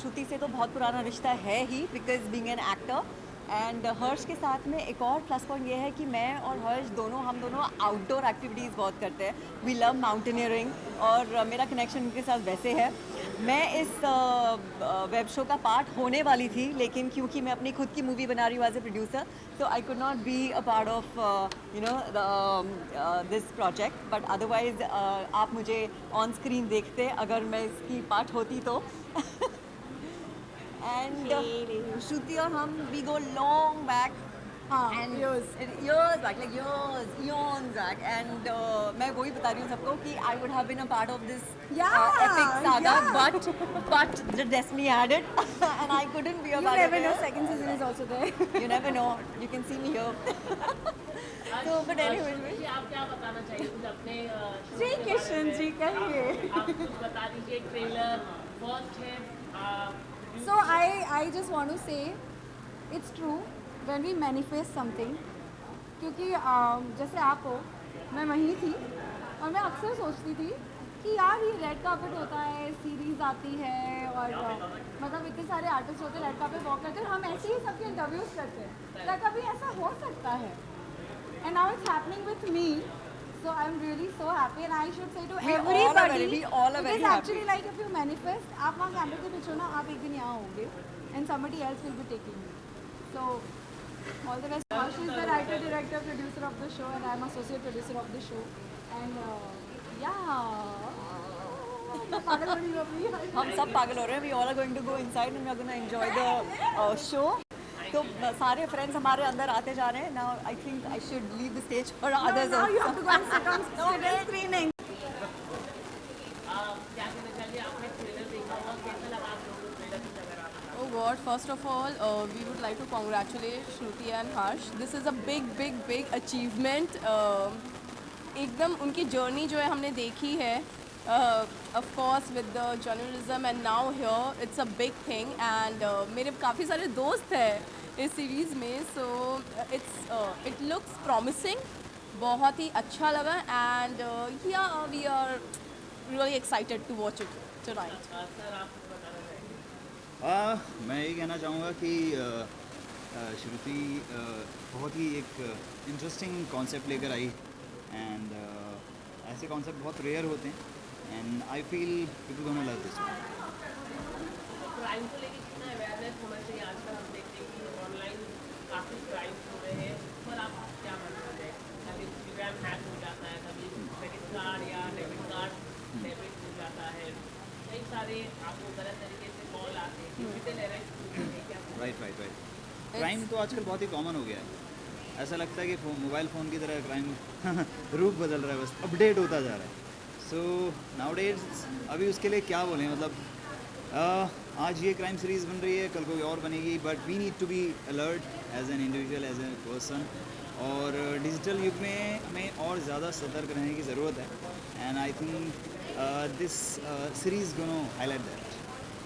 Shruti से तो बहुत पुराना रिश्ता है ही because being an actor, and Harsh के साथ में एक और प्लस पॉइंट ये है कि मैं और हर्ष हम दोनों आउटडोर एक्टिविटीज़ बहुत करते हैं. वी लव माउंटेनियरिंग, और मेरा कनेक्शन उनके साथ वैसे है. मैं इस वेब शो का पार्ट होने वाली थी, लेकिन क्योंकि मैं अपनी खुद की मूवी बना रही हूँ as a producer, so I could not be a part of this project. But otherwise आप मुझे on screen देखते अगर मैं इसकी पार्ट होती तो. And Shruti और हम we go long back. And years back, like eons back, and मैं वही बता रही हूँ सबको कि I would have been a part of this epic saga, but the destiny had it, and I couldn't be a part of it. You never know, second season is also there. You never know. You can see me here. So, but anyway, आप क्या बताना चाहिए कुछ अपने श्री किशन जी कहिए. आप कुछ बता दीजिए. ट्रेलर फर्स्ट है. So I just want to say it's true when we manifest something. क्योंकि जैसे आप हो, मैं वहीं थी और मैं अक्सर सोचती थी कि यार ये रेड कार्पेट होता है, सीरीज़ आती है और मतलब इतने सारे आर्टिस्ट होते हैं रेड कार्पेट वॉक करते हैं, हम ऐसे ही सबके इंटरव्यूज़ करते हैं. क्या कभी ऐसा हो सकता है? And now it's happening with me. So I'm really so happy, and I should say to everybody, we all are very it's happy. actually like if you manifest, आप वहाँ कैमरे के पीछे हो ना, आप एक दिन यहाँ होंगे, and somebody else will be taking you. So all the best. Harsh is the writer, director, producer of the show, and I'm associate producer of the show. And पागल हो रही हो अभी. हम सब पागल हो रहे हैं. We all are going to go inside and we are going to enjoy the show. तो सारे फ्रेंड्स हमारे अंदर आते जा रहे हैं. Now I think I should leave the stage for others. Now you have to go and sit on screening. क्या कहना चाहिए? आपने ट्रेलर देखा होगा, कैसा लगा आप लोगों को ट्रेलर की अगर आप? Oh God, first of all, we would like to congratulate Shruti and Harsh. This is a big achievement. एकदम उनकी जर्नी जो है हमने देखी है. Of course with the journalism, and now here it's a big thing, and मेरे काफ़ी सारे दोस्त हैं इस सीरीज़ में, so it looks promising. बहुत ही अच्छा लगा, and yeah, we are really excited to watch it tonight. मैं यही कहना चाहूँगा कि श्रुति बहुत ही एक इंटरेस्टिंग कॉन्सेप्ट लेकर आई, एंड ऐसे कॉन्सेप्ट बहुत रेयर होते हैं, and I feel people gonna love this. Crime को लेकर कितना अवेयरनेस होना चाहिए? आजकल हम देखते हैं कि ऑनलाइन काफ़ी क्राइम हो रहे हैं, पर आप क्या मानते हैं? कभी इंस्टाग्राम हैक हो जाता है, कभी क्रेडिट कार्ड या डेबिट कार्ड डेबिट हो जाता है, कई सारे आपको गलत तरीके से कॉल आते हैं. Digital arrest. राइट. क्राइम तो आजकल बहुत ही कॉमन हो गया है. ऐसा लगता है कि मोबाइल फ़ोन की तरह क्राइम रूप बदल रहा है, बस अपडेट होता जा रहा है. सो नाउ डेज अभी उसके लिए क्या बोलें, मतलब आज ये क्राइम सीरीज़ बन रही है, कल कोई और बनेगी, but we need to be alert as an individual, as a person. और डिजिटल युग में हमें और ज़्यादा सतर्क रहने की ज़रूरत है, and I think this series gonna highlight that.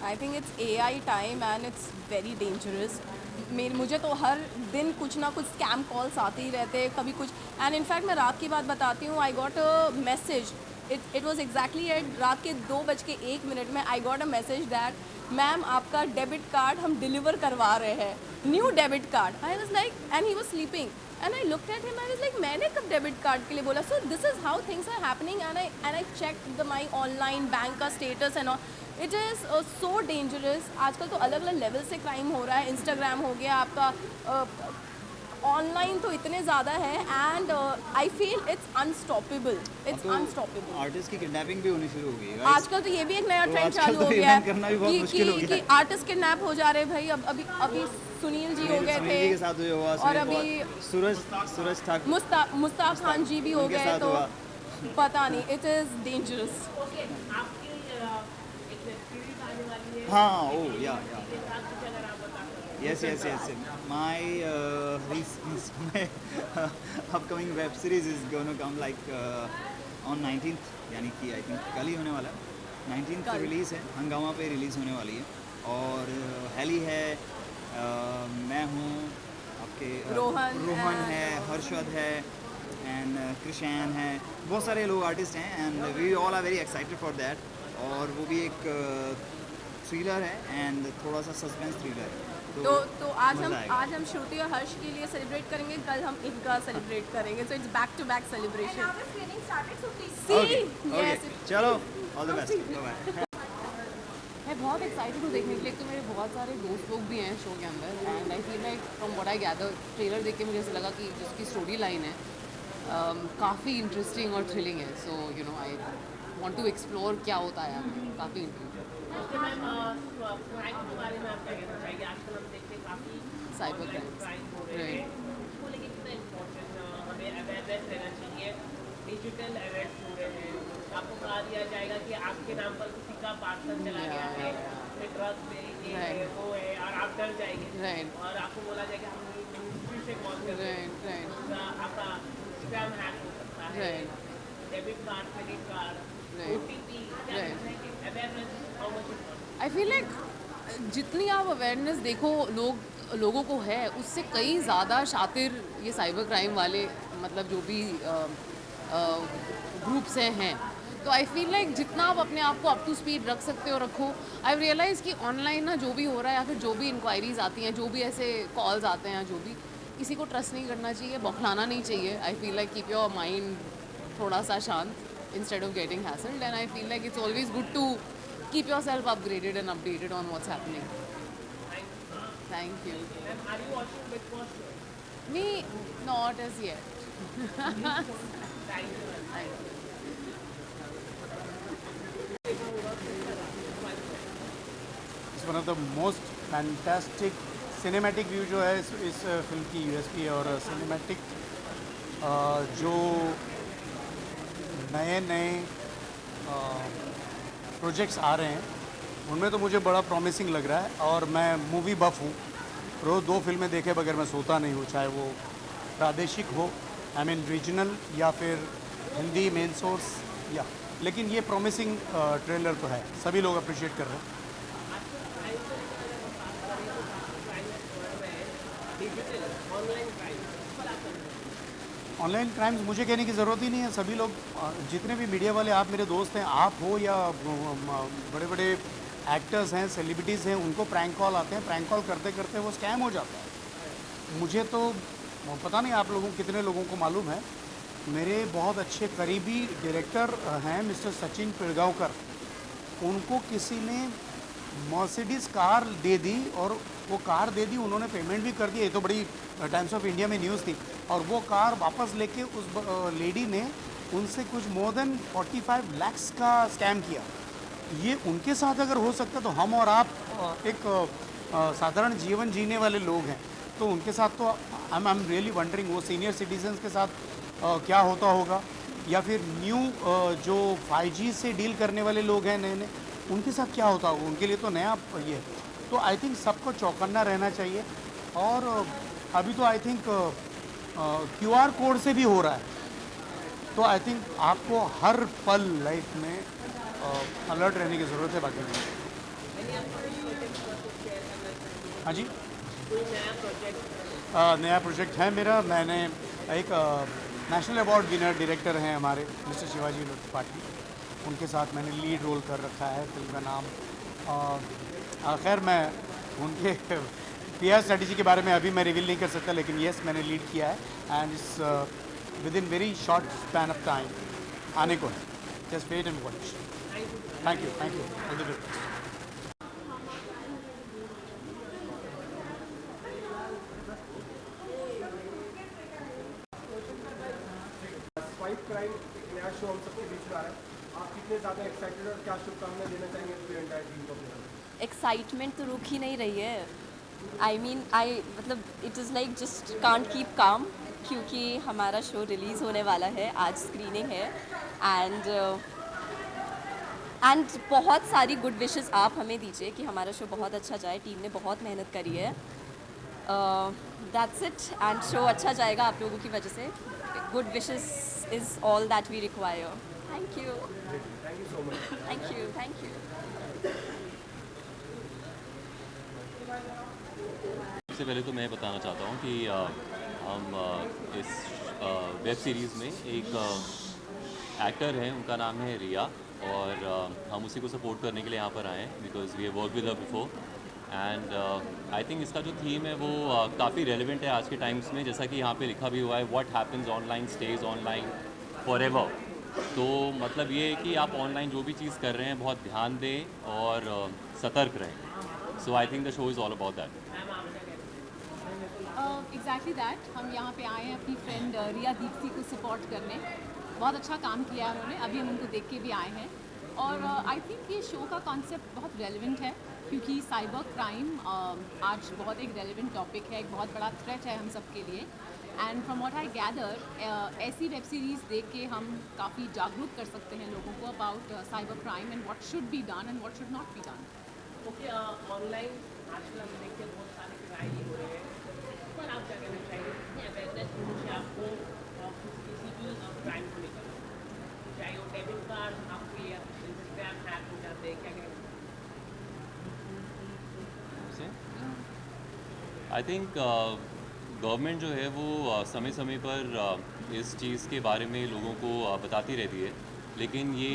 I think it's AI time and it's very dangerous. मुझे तो हर दिन कुछ ना कुछ स्कैम कॉल्स आते ही रहते हैं, कभी कुछ। एंड इनफैक्ट मैं रात की बात बताती हूँ, I got a message, it was exactly at रात के 2:01 में I got a message that ma'am आपका डेबिट कार्ड हम डिलीवर करवा रहे हैं, new debit card. I was like, and he was sleeping and I looked at him, I was like मैंने कब डेबिट कार्ड के लिए बोला? So this is how things are happening and I check my online bank का status and all. It is so dangerous. आजकल तो अलग अलग लेवल से क्राइम हो रहा है। इंस्टाग्राम हो गया आपका, ऑनलाइन तो इतने ज़्यादा है, and I feel it's unstoppable, it's unstoppable. Artist की किडनैपिंग भी होनी शुरू हो गई है आजकल तो ये भी एक नया तो ट्रेंड आजकल चालू तो हो गया event करना भी बहुत है मुश्किल हो गया कि है। आर्टिस्ट किडनैप हो जा रहे हैं भाई। अभी सुनील जी हो गए सुनील जी के साथ थे, हुआ, और अभी सूरज ठाकुर, मुस्ताक खान जी भी हो उनके गए, साथ तो हुआ। पता नहीं, इट इज़ डेंजरस। ओके, आपकी एक सीरीज आने वाली है। हाँ, ओ या इसके साथ कुछ अगर आप बता सकते yes yes yes my my upcoming web series is going to come like on 19th, यानी कि आई थिंक कल ही होने वाला है, 19th को रिलीज़ है, हंगामा पे रिलीज़ होने वाली है। और हैली है, मैं हूँ आपके, रोहन है, हर्षद है, एंड कृषैन है, बहुत सारे लोग आर्टिस्ट हैं, and we all are very excited for that. और वो भी एक थ्रिलर है एंड थोड़ा सा सस्पेंस थ्रिलर है। तो आज हम श्रुति और हर्ष के लिए सेलिब्रेट करेंगे, कल हम इनका सेलिब्रेट करेंगे। So it's back to back celebration. चलो, all the best, bye bye. मैं बहुत एक्साइटेड हूँ देखने के लिए। तो मेरे बहुत सारे दोस्त लोग भी हैं शो के अंदर, and I feel like from what I gather, trailer देख के मुझे ऐसा लगा कि जिसकी स्टोरी लाइन है काफ़ी इंटरेस्टिंग और थ्रिलिंग है। So you know I want to explore क्या होता है, काफ़ी इंटरेस्टिंग। मैम क्राइम के बारे में आप क्या कहना चाहिए? आजकल हम देखते हैं काफ़ी साइबर क्राइम हो रहे हैं, उसको लेके कितना इम्पोर्टेंट हमें अवेयरनेस रहना चाहिए। डिजिटल अरेस्ट हो रहे हैं, आपको कहा दिया जाएगा कि आपके नाम पर किसी का पार्सल चला गया है, फिर ड्रग्स में ये है वो है, और आप डर जाएंगे, और आपको बोला जाएगा हम मिनिस्ट्री से कॉल कर रहे हैं, आपका स्पैम हैक हो सकता है, debit card, credit card, OTP, awareness how much important? I feel like जितनी आप अवेयरनेस देखो लोगों को है, उससे कई ज़्यादा शातिर ये साइबर क्राइम वाले, मतलब जो भी ग्रुप्स हैं। तो आई फील लाइक जितना आप अपने आप को अप टू स्पीड रख सकते हो रखो। आई रियलाइज़ कि ऑनलाइन ना जो भी हो रहा है, या फिर जो भी इंक्वायरीज आती हैं, जो भी ऐसे कॉल्स आते हैं, जो भी, किसी को ट्रस्ट नहीं करना चाहिए, बौखलाना नहीं चाहिए। I feel like keep your mind थोड़ा सा शांत instead of getting hassled, and I feel like it's always good to keep yourself upgraded and updated on what's happening. Thank you. Are you watching Big Boss show? Me, not as yet. Thank you. Thank you. It's one of the most fantastic cinematic view जो है इस film की USP है। और cinematic जो नए projects आ रहे हैं उनमें तो मुझे बड़ा प्रॉमिसिंग लग रहा है। और मैं मूवी बफ हूँ, रोज़ 2 फिल्में देखे बगैर मैं सोता नहीं हूँ, चाहे वो प्रादेशिक हो, आई मीन रीजनल, या फिर हिंदी मेन सोर्स, या लेकिन ये प्रॉमिसिंग ट्रेलर तो है, सभी लोग अप्रिशिएट कर रहे हैं। ऑनलाइन क्राइम्स मुझे कहने की ज़रूरत ही नहीं है, सभी लोग, जितने भी मीडिया वाले, आप मेरे दोस्त हैं, आप हो या बड़े बड़े एक्टर्स हैं, सेलिब्रिटीज़ हैं, उनको प्रैंक कॉल आते हैं, प्रैंक कॉल करते करते वो स्कैम हो जाता है। मुझे तो पता नहीं आप लोगों कितने लोगों को मालूम है, मेरे बहुत अच्छे करीबी डायरेक्टर हैं मिस्टर सचिन पिलगांवकर, उनको किसी ने मर्सिडीज़ कार दे दी, और वो कार दे दी, उन्होंने पेमेंट भी कर दिया, ये तो बड़ी टाइम्स ऑफ इंडिया में न्यूज़ थी, और वो कार वापस लेके उस लेडी ने उनसे कुछ मोर देन 45 लाख का स्कैम किया। ये उनके साथ अगर हो सकता तो हम और आप एक साधारण जीवन जीने वाले लोग हैं, तो उनके साथ तो आई एम रियली वंडरिंग वो सीनियर सिटीजन्स के साथ क्या होता होगा, या फिर न्यू जो 5G से डील करने वाले लोग हैं नए नए, उनके साथ क्या होता होगा, उनके लिए तो नया ये है। तो आई थिंक सबको चौकन्ना रहना चाहिए। और अभी तो आई थिंक QR कोड से भी हो रहा है, तो आई थिंक आपको हर पल लाइफ में अलर्ट रहने की ज़रूरत है। बाकी नहीं। हाँ जी, नया प्रोजेक्ट है मेरा। मैंने एक नेशनल अवार्ड विनर डायरेक्टर हैं हमारे मिस्टर शिवाजी पाटिल, उनके साथ मैंने लीड रोल कर रखा है। फिल्म का नाम खैर मैं उनके PR स्ट्रेटजी के बारे में अभी मैं रिवील नहीं कर सकता, लेकिन येस मैंने लीड किया है and it's within very short span of time आने को है। Just wait and watch. Thank you, all the best. Swipe crime एक नया शो हम सबके बीच में आ रहा है, आप कितने ज़्यादा एक्साइटेड और क्या शुभकामनाएं देना चाहेंगे पूरी एंटायर टीम को? एक्साइटमेंट तो रुक ही नहीं रही है। मतलब it is like just can't keep calm, क्योंकि हमारा शो रिलीज़ होने वाला है, आज स्क्रीनिंग है एंड बहुत सारी गुड विशेस आप हमें दीजिए कि हमारा शो बहुत अच्छा जाए। टीम ने बहुत मेहनत करी है। That's it. एंड शो अच्छा जाएगा आप लोगों की वजह से। Good wishes is all that we require. Thank you so much. Thank you. सबसे पहले तो मैं बताना चाहता हूँ कि हम इस वेब सीरीज़ में एक एक्टर हैं, उनका नाम है रिया, और हम उसी को सपोर्ट करने के लिए यहाँ पर आए हैं because we have work with her before. And I think इसका जो थीम है वो काफ़ी रेलिवेंट है आज के टाइम्स में, जैसा कि यहाँ पे लिखा भी हुआ है, what happens online stage online forever. तो मतलब ये है कि आप ऑनलाइन जो भी चीज़ कर रहे हैं बहुत ध्यान दें और सतर्क रहें। So I think the show is all about that. Exactly that. हम यहाँ पे आए हैं अपनी फ्रेंड रिया दीप्ति को सपोर्ट करने। बहुत अच्छा काम किया है उन्होंने, अभी हम उनको देख के भी आए हैं। और आई थिंक ये शो का कॉन्सेप्ट बहुत रेलेवेंट है, क्योंकि साइबर क्राइम आज बहुत एक रेलेवेंट टॉपिक है, एक बहुत बड़ा थ्रेट है हम सब के लिए। And from what I gather, ऐसी वेब सीरीज़ देख के हम काफ़ी जागरूक कर सकते हैं लोगों को about cyber crime and what should be done and what should not be done. Okay, online आजकल हम देखते हैं बहुत सारे क्राइम हो रहे हैं, पर आप क्या कहना चाहेंगे? कितनी अवेयरनेस होनी चाहिए आपको किसी भी क्राइम को लेकर, चाहे वो डेबिट कार्ड आपके इंस्टाग्राम हैक हो जाते हैं, क्या कहना? आई थिंक गवर्नमेंट जो है वो समय समय पर इस चीज़ के बारे में लोगों को बताती रहती है, लेकिन ये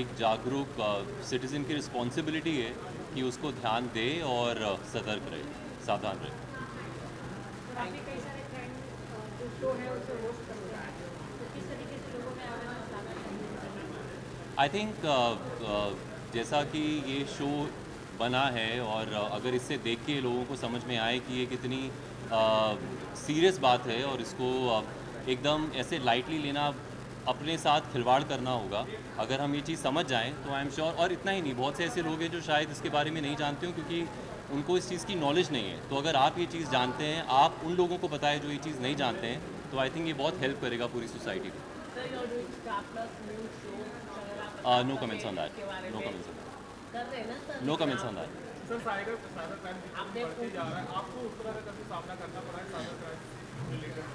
एक जागरूक सिटीज़न की रिस्पॉन्सिबिलिटी है कि उसको ध्यान दे और सतर्क रहे, सावधान रहे। आई थिंक जैसा कि ये शो बना है और अगर इससे देख के लोगों को समझ में आए कि ये कितनी सीरियस बात है और इसको एकदम ऐसे लाइटली लेना, अपने साथ खिलवाड़ करना होगा। अगर हम ये चीज़ समझ जाएं तो आई एम श्योर, और इतना ही नहीं, बहुत से ऐसे लोग हैं जो शायद इसके बारे में नहीं जानते हो क्योंकि उनको इस चीज़ की नॉलेज नहीं है। तो अगर आप ये चीज़ जानते हैं, आप उन लोगों को बताएं जो ये चीज़ नहीं जानते हैं, तो आई थिंक ये बहुत हेल्प करेगा पूरी सोसाइटी को। No comments on that. No comments on that. No comments on that. Sir, cyber crime बढ़ते जा रहा है, आपको उस तरह का कभी सामना करना पड़ा है साइबर क्राइम रिलेटेड?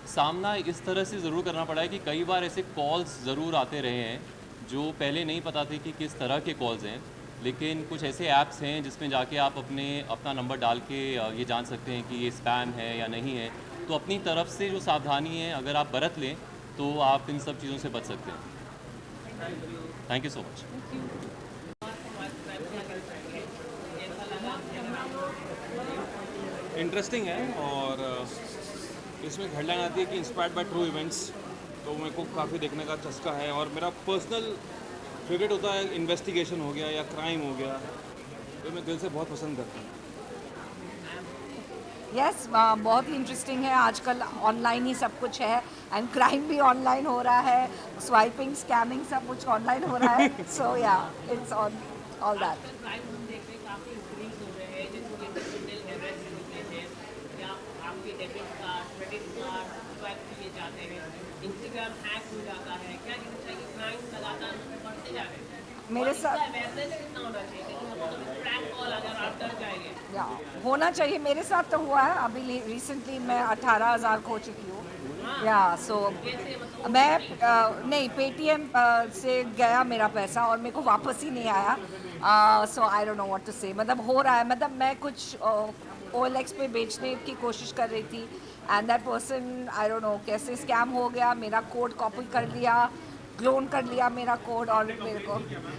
सामना इस तरह से ज़रूर करना पड़ा है कि कई बार ऐसे कॉल्स ज़रूर आते रहे हैं जो पहले नहीं पता थे कि किस तरह के कॉल्स हैं, लेकिन कुछ ऐसे ऐप्स हैं जिसमें जाके आप अपना नंबर डाल के ये जान सकते हैं कि ये स्पैम है या नहीं है। तो अपनी तरफ से जो सावधानी है अगर आप बरत लें तो आप इन सब चीज़ों से बच सकते हैं। Thank you so much. Interesting है और इसमें हेडलाइन आती है कि इंस्पायर्ड बाय ट्रू इवेंट्स, तो मेरे को काफ़ी देखने का चस्का है। और मेरा पर्सनल फेवरेट होता है इन्वेस्टिगेशन हो गया या क्राइम हो गया, तो मैं दिल से बहुत पसंद करता हूँ। यस, बहुत ही इंटरेस्टिंग है। आजकल ऑनलाइन ही सब कुछ है एंड क्राइम भी ऑनलाइन हो रहा है, स्वाइपिंग, स्कैमिंग, सब कुछ ऑनलाइन हो रहा है। सो या it's on all that. Crime हम देख रहे हैं काफ़ी इंक्रीज हो रहे हैं, जैसे कि डिजिटल अरेस्ट होते हैं या आपके debit card credit card swipe किए जाते हैं, इंस्टाग्राम हैक हो जाता है, क्या कहना चाहिए क्राइम लगातार बढ़ते जा रहे हैं? मेरे साथ अवेयरनेस कितना होना चाहिए कि हमको कभी प्रैंक कॉल आ जाए आप डर जाएंगे? या होना चाहिए। मेरे साथ तो हुआ है, अभी रिसेंटली मैं 18,000 खो चुकी हूँ। या सो मैं नहीं, पेटीएम से गया मेरा पैसा और मेरे को वापस ही नहीं आया। So I don't know what to say. मतलब हो रहा है, मतलब मैं कुछ OLX पे बेचने की कोशिश कर रही थी and that person I don't no कैसे स्कैम हो गया, मेरा कोड कॉपी कर लिया, क्लोन कर लिया मेरा कोड और मेरे को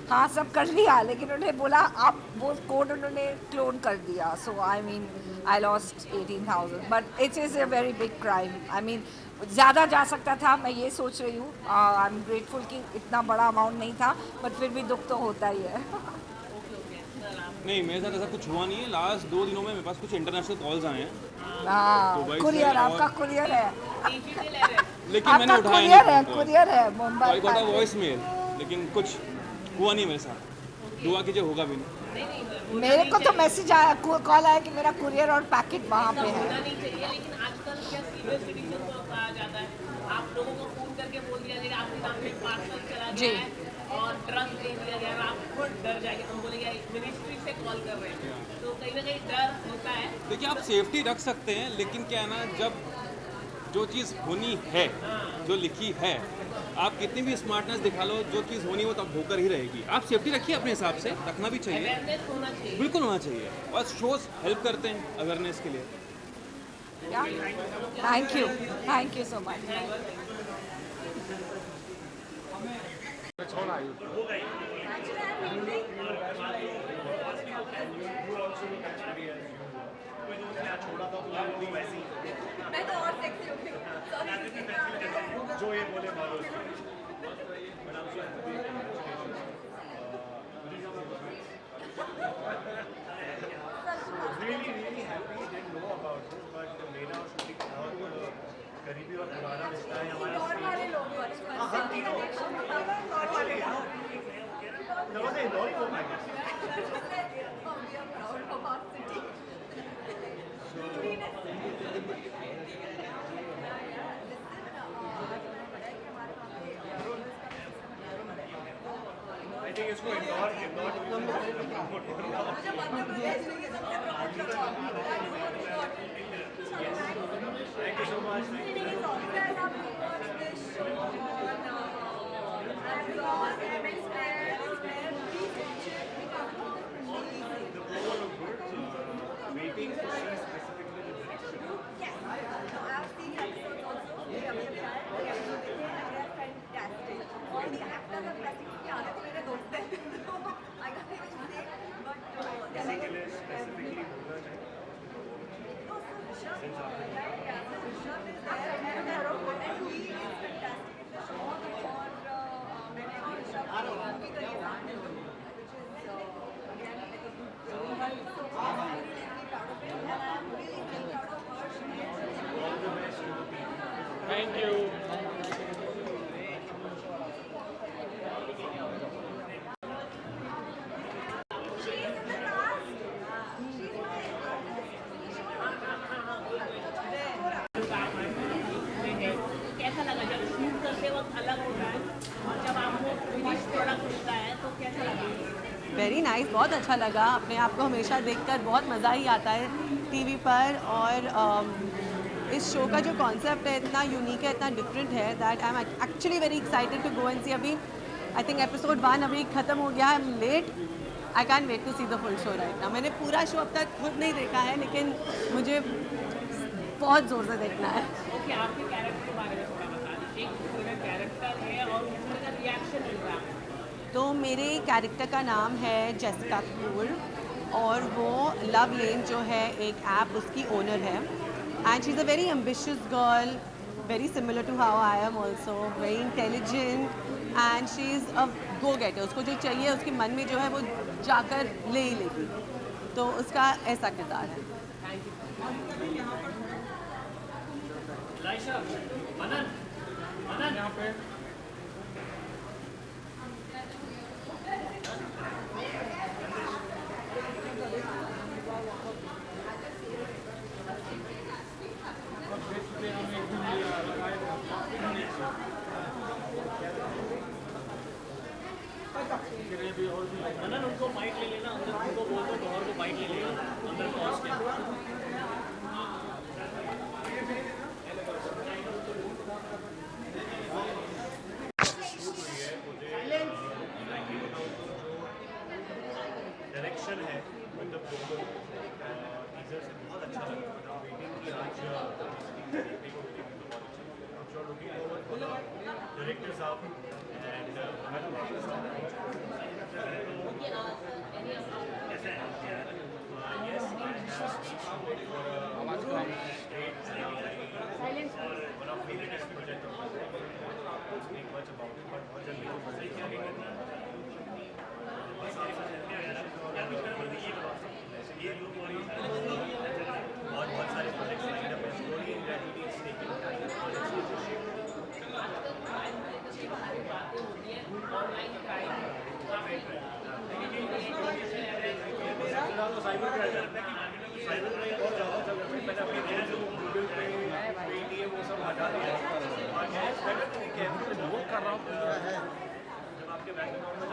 हाँ सब कर लिया, लेकिन उन्होंने बोला आप वो कोड उन्होंने क्लोन कर दिया। So I mean I lost 18,000 but it is a very big crime. I mean ज़्यादा जा सकता था, मैं ये सोच रही हूँ। आई एम ग्रेटफुल कि इतना बड़ा अमाउंट नहीं था, बट फिर भी दुख तो होता ही है। नहीं, मेरे साथ ऐसा कुछ हुआ नहीं है। लास्ट 2 दिनों में मेरे पास कुछ इंटरनेशनल कॉल्स आए हैं। हाँ, कुरियर आपका कुरियर है, लेकिन मैंने आपका उठाया कुरियर है, नहीं। कुरियर है मुंबई आई गॉट अ का। वॉइस मेल, लेकिन कुछ हुआ नहीं मेरे साथ। दुआ कीजिए होगा भी नहीं। मेरे को तो मैसेज आया, कॉल आया कि मेरा कुरियर और पैकेट वहाँ पे है। होना नहीं चाहिए, लेकिन आजकल क्या सीनियर सिटीजन को कहा जाता है, आप लोगों को फोन करके बोल दिया जाएगा आपके नाम पे पार्सल चला गया है और ड्रग्स दे दिया गया है, आप खुद डर जाएंगे, हम बोलेंगे मिनिस्ट्री से कॉल कर रहे हैं, तो कहीं ना कहीं डर होता है। देखिए, आप सेफ्टी रख सकते हैं, लेकिन क्या है ना, जब जो चीज़ होनी है, जो लिखी है, आप कितनी भी स्मार्टनेस दिखा लो, जो चीज़ होनी वो तब होकर ही रहेगी। आप सेफ्टी रखिए अपने हिसाब से, रखना भी चाहिए, अवेयरनेस होना चाहिए, बिल्कुल होना चाहिए। और शोज हेल्प करते हैं अवेयरनेस के लिए। Thank you so much. मैं तो और सेक्सी हो गई। जो ये बोले मारो really happy didn't know about this, but मेरा और श्रुति का बहुत करीबी और पुराना रिश्ता है हमारा। और वाले लोग हम तीनों actually there was a lot of my I think इसको Thank you so much. Waiting to see specifically the direction. किसी के लिए specifically बोलना Thank you. कैसा लगा जब शूट करते वक्त अलग होता है और जब आपको फिनिश प्रोडक्ट मिलता है तो कैसा लगा? वेरी नाइस, बहुत अच्छा लगा। अपने आप को हमेशा देखकर बहुत मज़ा ही आता है टीवी पर, और इस शो का जो कॉन्सेप्ट है इतना यूनिक है, इतना डिफरेंट है that I am actually very excited to go and see. अभी आई थिंक एपिसोड 1 अभी ख़त्म हो गया है, I am late, I can wait to see the full show right now. मैंने पूरा शो अब तक खुद नहीं देखा है, लेकिन मुझे बहुत ज़ोर से देखना है। ओके, आपके कैरेक्टर के बारे में थोड़ा बता दीजिए। एक पूरा कैरेक्टर है और उसमें का रिएक्शन मिल रहा है। तो मेरे कैरेक्टर का नाम है जेसिका कपूर और वो लव लेन जो है एक ऐप, उसकी ओनर है। And she is a very ambitious girl, very similar to how I am also, very intelligent and she is a go getter. उसको जो चाहिए उसके मन में जो है वो जाकर ले ही लेगी, तो उसका ऐसा किरदार है। यहाँ पे उनको बाइट ले लेना, अंदर उनको बोल दो गौर को बाइट ले लेगा अंदर पहुंच के। डायरेक्शन है मतलब टीजर से बहुत अच्छा लगा, वेटिंग की आज लुकिंग फॉरवर्ड फॉर डायरेक्टर साहब एंड बहुत सारे प्रोजेक्ट्स लाइन अप है, story in reality is taking cyber में बहुत ज़्यादा चल रहा है। मैंने अपनी चैनल जो गूगल पे पेटीएम वो सब हटा दिया और मैं कैसे नोट कर रहा हूँ जब आपके बैकग्राउंड में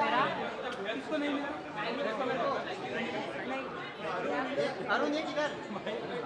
जाना अरुण ये किधर